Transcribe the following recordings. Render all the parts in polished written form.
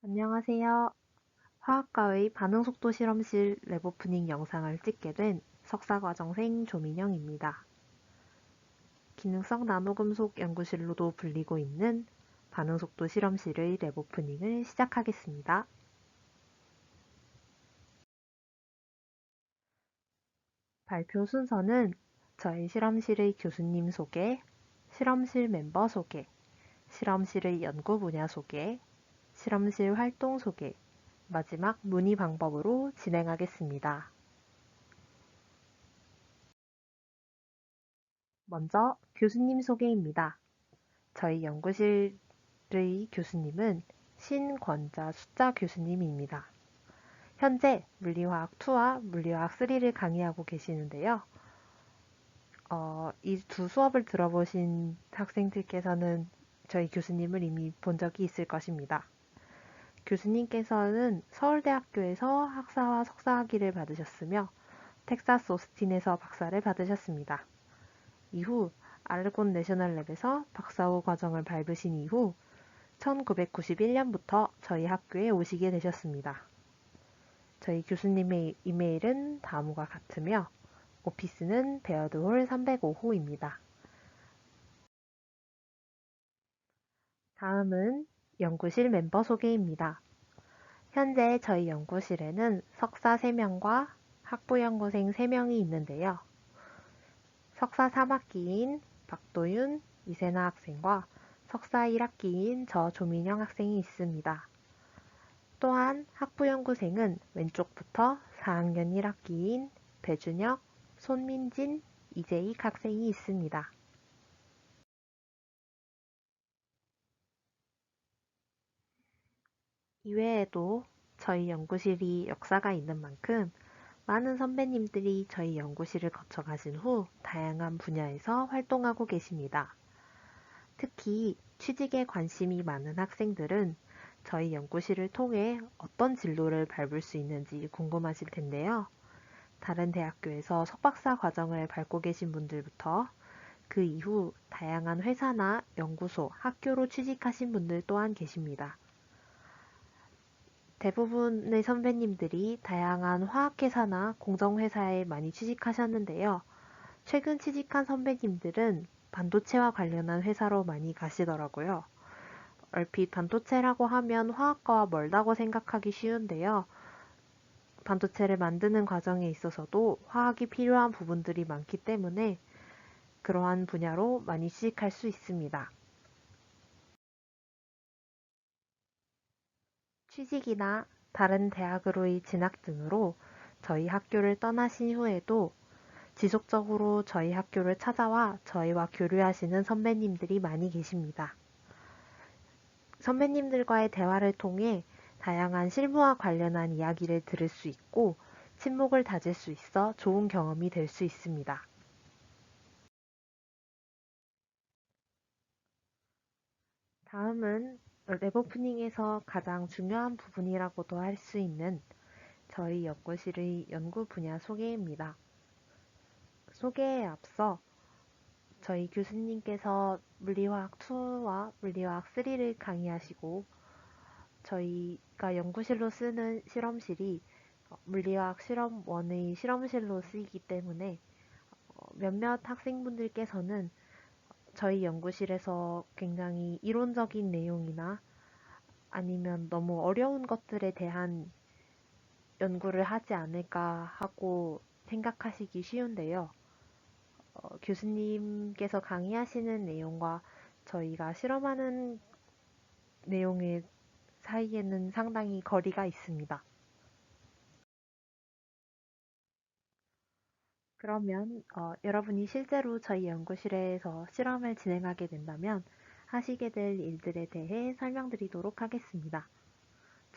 안녕하세요. 화학과의 반응속도 실험실 랩 오프닝 영상을 찍게 된 석사과정생 조민영입니다. 기능성 나노금속 연구실로도 불리고 있는 반응속도 실험실의 랩 오프닝을 시작하겠습니다. 발표 순서는 저희 실험실의 교수님 소개, 실험실 멤버 소개, 실험실의 연구 분야 소개, 실험실 활동 소개, 마지막 문의 방법으로 진행하겠습니다. 먼저 교수님 소개입니다. 저희 연구실의 교수님은 신권자 숫자 교수님입니다. 현재 물리화학 2와 물리화학 3를 강의하고 계시는데요. 이 두 수업을 들어보신 학생들께서는 저희 교수님을 이미 본 적이 있을 것입니다. 교수님께서는 서울대학교에서 학사와 석사학위를 받으셨으며 텍사스 오스틴에서 박사를 받으셨습니다. 이후 아르곤 내셔널랩에서 박사후 과정을 밟으신 이후 1991년부터 저희 학교에 오시게 되셨습니다. 저희 교수님의 이메일은 다음과 같으며 오피스는 베어드홀 305호입니다. 다음은 연구실 멤버 소개입니다. 현재 저희 연구실에는 석사 3명과 학부연구생 3명이 있는데요. 석사 3학기인 박도윤, 이세나 학생과 석사 1학기인 저 조민영 학생이 있습니다. 또한 학부연구생은 왼쪽부터 4학년 1학기인 배준혁, 손민진, 이재익 학생이 있습니다. 이외에도 저희 연구실이 역사가 있는 만큼 많은 선배님들이 저희 연구실을 거쳐가신 후 다양한 분야에서 활동하고 계십니다. 특히 취직에 관심이 많은 학생들은 저희 연구실을 통해 어떤 진로를 밟을 수 있는지 궁금하실 텐데요. 다른 대학교에서 석박사 과정을 밟고 계신 분들부터 그 이후 다양한 회사나 연구소, 학교로 취직하신 분들 또한 계십니다. 대부분의 선배님들이 다양한 화학회사나 공정회사에 많이 취직하셨는데요. 최근 취직한 선배님들은 반도체와 관련한 회사로 많이 가시더라고요. 얼핏 반도체라고 하면 화학과와 멀다고 생각하기 쉬운데요. 반도체를 만드는 과정에 있어서도 화학이 필요한 부분들이 많기 때문에 그러한 분야로 많이 취직할 수 있습니다. 취직이나 다른 대학으로의 진학 등으로 저희 학교를 떠나신 후에도 지속적으로 저희 학교를 찾아와 저희와 교류하시는 선배님들이 많이 계십니다. 선배님들과의 대화를 통해 다양한 실무와 관련한 이야기를 들을 수 있고 친목을 다질 수 있어 좋은 경험이 될 수 있습니다. 다음은 랩 오프닝에서 가장 중요한 부분이라고도 할 수 있는 저희 연구실의 연구 분야 소개입니다. 소개에 앞서 저희 교수님께서 물리화학 2와 물리화학 3를 강의하시고 저희가 연구실로 쓰는 실험실이 물리화학 실험 1의 실험실로 쓰이기 때문에 몇몇 학생분들께서는 저희 연구실에서 굉장히 이론적인 내용이나 아니면 너무 어려운 것들에 대한 연구를 하지 않을까 하고 생각하시기 쉬운데요. 교수님께서 강의하시는 내용과 저희가 실험하는 내용의 사이에는 상당히 거리가 있습니다. 그러면 여러분이 실제로 저희 연구실에서 실험을 진행하게 된다면 하시게 될 일들에 대해 설명드리도록 하겠습니다.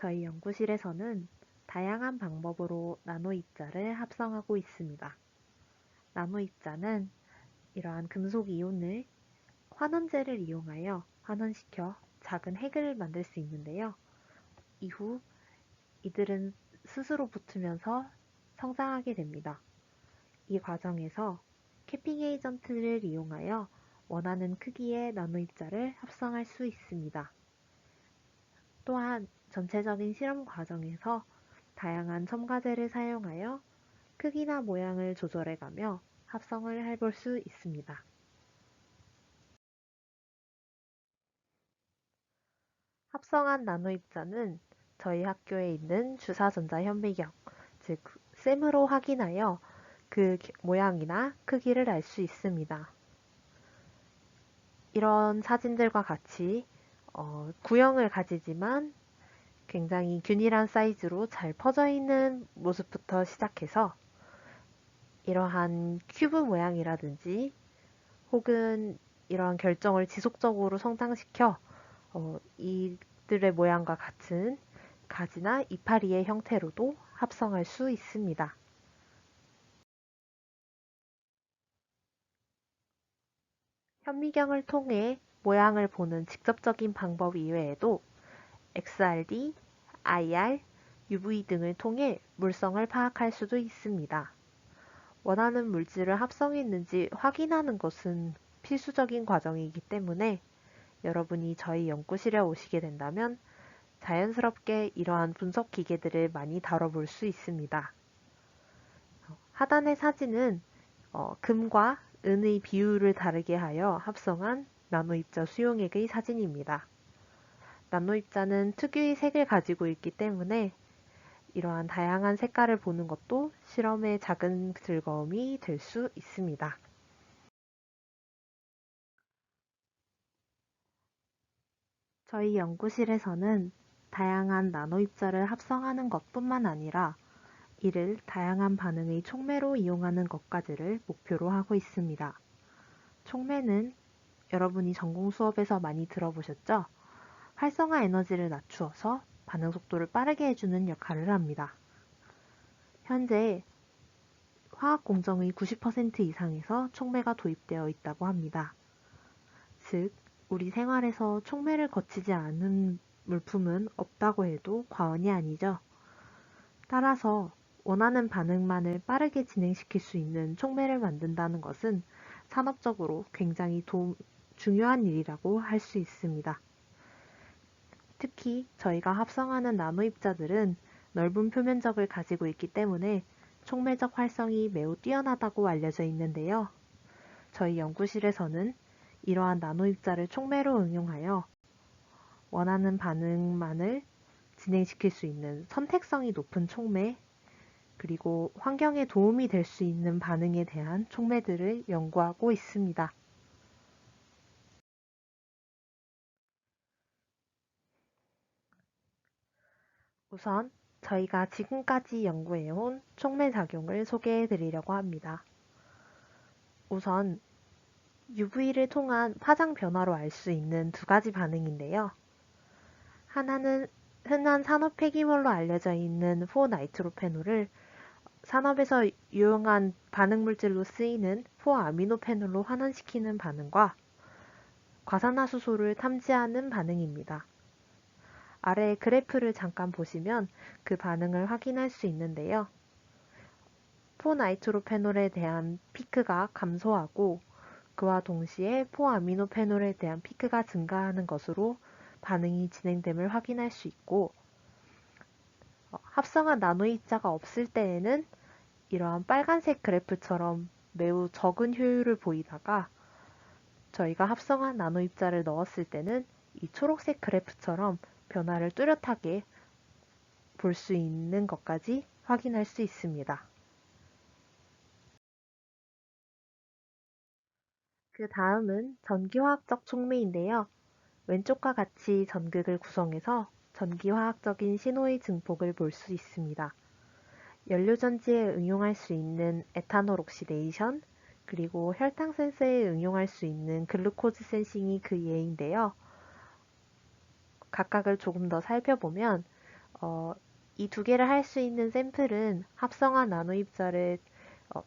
저희 연구실에서는 다양한 방법으로 나노 입자를 합성하고 있습니다. 나노 입자는 이러한 금속 이온을 환원제를 이용하여 환원시켜 작은 핵을 만들 수 있는데요. 이후 이들은 스스로 붙으면서 성장하게 됩니다. 이 과정에서 캐핑 에이전트를 이용하여 원하는 크기의 나노 입자를 합성할 수 있습니다. 또한 전체적인 실험 과정에서 다양한 첨가제를 사용하여 크기나 모양을 조절해가며 합성을 해볼 수 있습니다. 합성한 나노입자는 저희 학교에 있는 주사전자 현미경, 즉 셈으로 확인하여 그 모양이나 크기를 알 수 있습니다. 이런 사진들과 같이 구형을 가지지만 굉장히 균일한 사이즈로 잘 퍼져 있는 모습부터 시작해서 이러한 큐브 모양이라든지 혹은 이러한 결정을 지속적으로 성장시켜 이들의 모양과 같은 가지나 이파리의 형태로도 합성할 수 있습니다. 현미경을 통해 모양을 보는 직접적인 방법 이외에도 XRD, IR, UV 등을 통해 물성을 파악할 수도 있습니다. 원하는 물질을 합성했는지 확인하는 것은 필수적인 과정이기 때문에 여러분이 저희 연구실에 오시게 된다면 자연스럽게 이러한 분석 기계들을 많이 다뤄볼 수 있습니다. 하단의 사진은 금과 은의 비율을 다르게 하여 합성한 나노입자 수용액의 사진입니다. 나노입자는 특유의 색을 가지고 있기 때문에 이러한 다양한 색깔을 보는 것도 실험의 작은 즐거움이 될 수 있습니다. 저희 연구실에서는 다양한 나노입자를 합성하는 것뿐만 아니라 이를 다양한 반응의 촉매로 이용하는 것까지를 목표로 하고 있습니다. 촉매는 여러분이 전공 수업에서 많이 들어보셨죠? 활성화 에너지를 낮추어서 반응 속도를 빠르게 해주는 역할을 합니다. 현재 화학 공정의 90% 이상에서 촉매가 도입되어 있다고 합니다. 즉, 우리 생활에서 촉매를 거치지 않은 물품은 없다고 해도 과언이 아니죠. 따라서 원하는 반응만을 빠르게 진행시킬 수 있는 촉매를 만든다는 것은 산업적으로 굉장히 중요한 일이라고 할 수 있습니다. 특히 저희가 합성하는 나노입자들은 넓은 표면적을 가지고 있기 때문에 촉매적 활성이 매우 뛰어나다고 알려져 있는데요. 저희 연구실에서는 이러한 나노입자를 촉매로 응용하여 원하는 반응만을 진행시킬 수 있는 선택성이 높은 촉매, 그리고 환경에 도움이 될 수 있는 반응에 대한 촉매들을 연구하고 있습니다. 우선 저희가 지금까지 연구해온 촉매 작용을 소개해 드리려고 합니다. 우선 UV를 통한 파장 변화로 알 수 있는 두 가지 반응인데요. 하나는 흔한 산업 폐기물로 알려져 있는 포나이트로페놀을 산업에서 유용한 반응 물질로 쓰이는 포아미노페놀로 환원시키는 반응과 과산화수소를 탐지하는 반응입니다. 아래 그래프를 잠깐 보시면 그 반응을 확인할 수 있는데요. 포나이트로페놀에 대한 피크가 감소하고 그와 동시에 포아미노페놀에 대한 피크가 증가하는 것으로 반응이 진행됨을 확인할 수 있고, 합성한 나노입자가 없을 때에는 이러한 빨간색 그래프처럼 매우 적은 효율을 보이다가 저희가 합성한 나노입자를 넣었을 때는 이 초록색 그래프처럼 변화를 뚜렷하게 볼 수 있는 것까지 확인할 수 있습니다. 그 다음은 전기화학적 촉매인데요. 왼쪽과 같이 전극을 구성해서 전기화학적인 신호의 증폭을 볼 수 있습니다. 연료전지에 응용할 수 있는 에탄올 옥시데이션, 그리고 혈당 센서에 응용할 수 있는 글루코즈 센싱이 그 예인데요. 각각을 조금 더 살펴보면 이 두 개를 할 수 있는 샘플은 합성한 나노입자를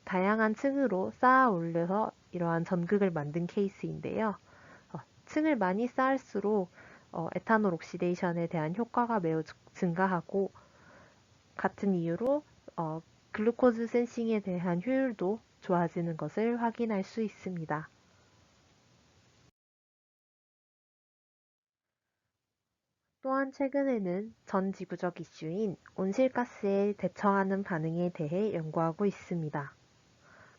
다양한 층으로 쌓아 올려서 이러한 전극을 만든 케이스인데요. 층을 많이 쌓을수록 에탄올 옥시데이션에 대한 효과가 매우 증가하고 같은 이유로 글루코즈 센싱에 대한 효율도 좋아지는 것을 확인할 수 있습니다. 또한 최근에는 전 지구적 이슈인 온실가스에 대처하는 반응에 대해 연구하고 있습니다.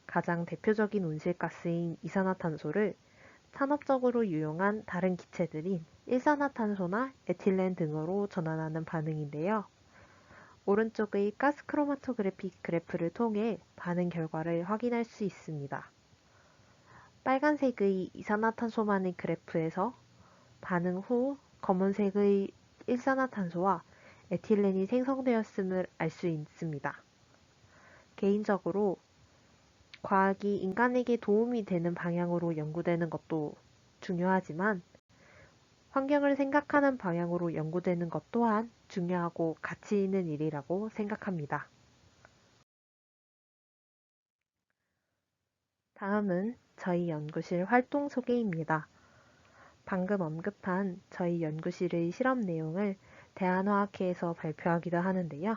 가장 대표적인 온실가스인 이산화탄소를 산업적으로 유용한 다른 기체들인 일산화탄소나 에틸렌 등으로 전환하는 반응인데요. 오른쪽의 가스 크로마토그래픽 그래프를 통해 반응 결과를 확인할 수 있습니다. 빨간색의 이산화탄소만의 그래프에서 반응 후 검은색의 일산화탄소와 에틸렌이 생성되었음을 알 수 있습니다. 개인적으로 과학이 인간에게 도움이 되는 방향으로 연구되는 것도 중요하지만 환경을 생각하는 방향으로 연구되는 것 또한 중요하고 가치 있는 일이라고 생각합니다. 다음은 저희 연구실 활동 소개입니다. 방금 언급한 저희 연구실의 실험 내용을 대한화학회에서 발표하기도 하는데요.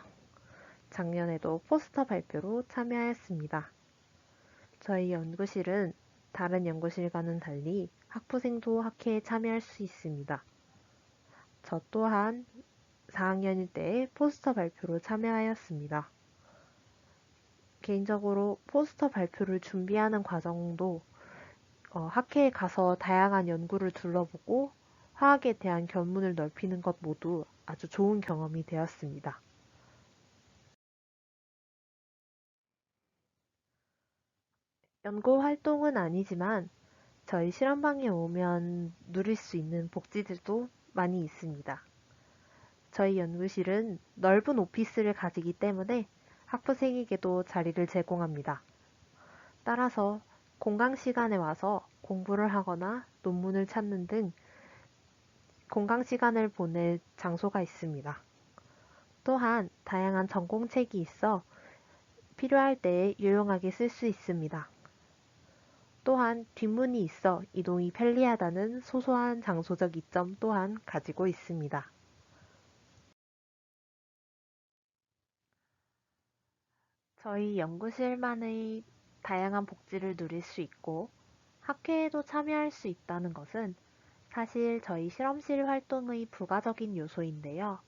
작년에도 포스터 발표로 참여하였습니다. 저희 연구실은 다른 연구실과는 달리 학부생도 학회에 참여할 수 있습니다. 저 또한 4학년일 때 포스터 발표로 참여하였습니다. 개인적으로 포스터 발표를 준비하는 과정도 학회에 가서 다양한 연구를 둘러보고 화학에 대한 견문을 넓히는 것 모두 아주 좋은 경험이 되었습니다. 연구 활동은 아니지만 저희 실험방에 오면 누릴 수 있는 복지들도 많이 있습니다. 저희 연구실은 넓은 오피스를 가지기 때문에 학부생에게도 자리를 제공합니다. 따라서 공강 시간에 와서 공부를 하거나 논문을 찾는 등 공강 시간을 보낼 장소가 있습니다. 또한 다양한 전공책이 있어 필요할 때 유용하게 쓸 수 있습니다. 또한 뒷문이 있어 이동이 편리하다는 소소한 장소적 이점 또한 가지고 있습니다. 저희 연구실만의 다양한 복지를 누릴 수 있고 학회에도 참여할 수 있다는 것은 사실 저희 실험실 활동의 부가적인 요소인데요.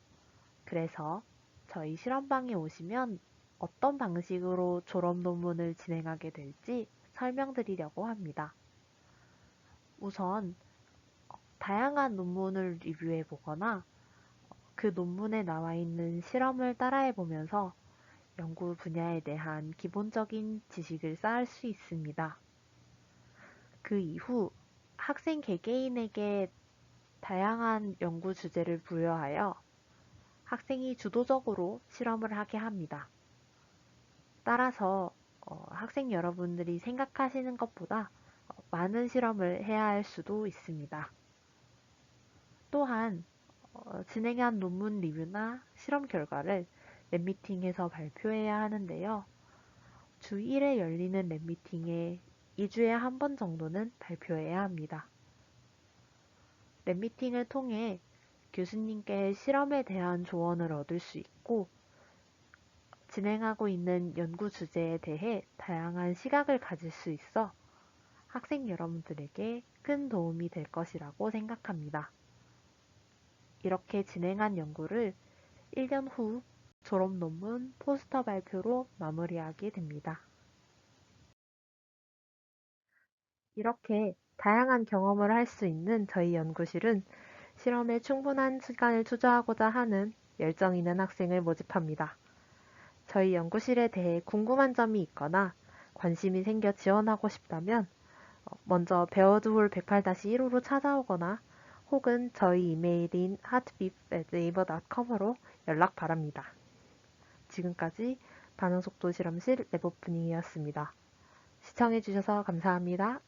그래서 저희 실험방에 오시면 어떤 방식으로 졸업 논문을 진행하게 될지 설명드리려고 합니다. 우선 다양한 논문을 리뷰해 보거나 그 논문에 나와 있는 실험을 따라해 보면서 연구 분야에 대한 기본적인 지식을 쌓을 수 있습니다. 그 이후 학생 개개인에게 다양한 연구 주제를 부여하여 학생이 주도적으로 실험을 하게 합니다. 따라서 학생 여러분들이 생각하시는 것보다 많은 실험을 해야 할 수도 있습니다. 또한 진행한 논문 리뷰나 실험 결과를 랩미팅에서 발표해야 하는데요. 주 1회 열리는 랩미팅에 2주에 한 번 정도는 발표해야 합니다. 랩미팅을 통해 교수님께 실험에 대한 조언을 얻을 수 있고 진행하고 있는 연구 주제에 대해 다양한 시각을 가질 수 있어 학생 여러분들에게 큰 도움이 될 것이라고 생각합니다. 이렇게 진행한 연구를 1년 후 졸업 논문 포스터 발표로 마무리하게 됩니다. 이렇게 다양한 경험을 할 수 있는 저희 연구실은 실험에 충분한 시간을 투자하고자 하는 열정 있는 학생을 모집합니다. 저희 연구실에 대해 궁금한 점이 있거나 관심이 생겨 지원하고 싶다면 먼저 베어드홀 108-1호로 찾아오거나 혹은 저희 이메일인 heartbeat@naver.com으로 연락 바랍니다. 지금까지 반응속도 실험실 랩오프닝이었습니다. 시청해주셔서 감사합니다.